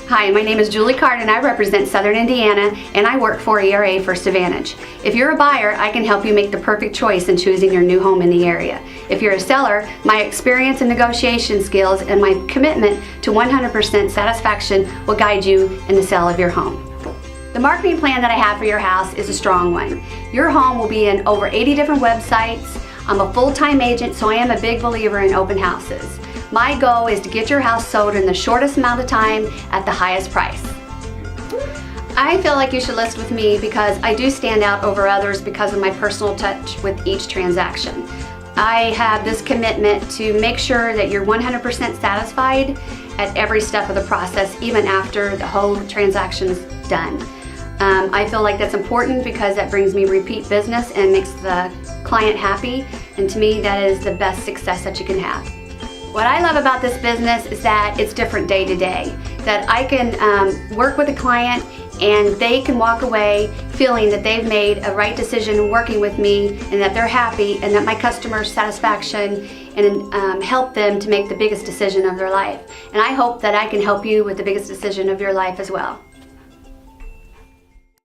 Hi, my name is Julie Card and I represent Southern Indiana and I work for ERA First Advantage. If you're a buyer, I can help you make the perfect choice in choosing your new home in the area. If you're a seller, my experience and negotiation skills and my commitment to 100% satisfaction will guide you in the sale of your home. The marketing plan that I have for your house is a strong one. Your home will be in over 80 different websites. I'm a full-time agent, so I am a big believer in open houses. My goal is to get your house sold in the shortest amount of time at the highest price. I feel like you should list with me because I do stand out over others because of my personal touch with each transaction. I have this commitment to make sure that you're 100% satisfied at every step of the process, even after the whole transaction's done. I feel like that's important because that brings me repeat business and makes the client happy, and to me that is the best success that you can have. What I love about this business is that it's different day to day, that I can work with a client and they can walk away feeling that they've made a right decision working with me and that they're happy and that my customer satisfaction and help them to make the biggest decision of their life. And I hope that I can help you with the biggest decision of your life as well.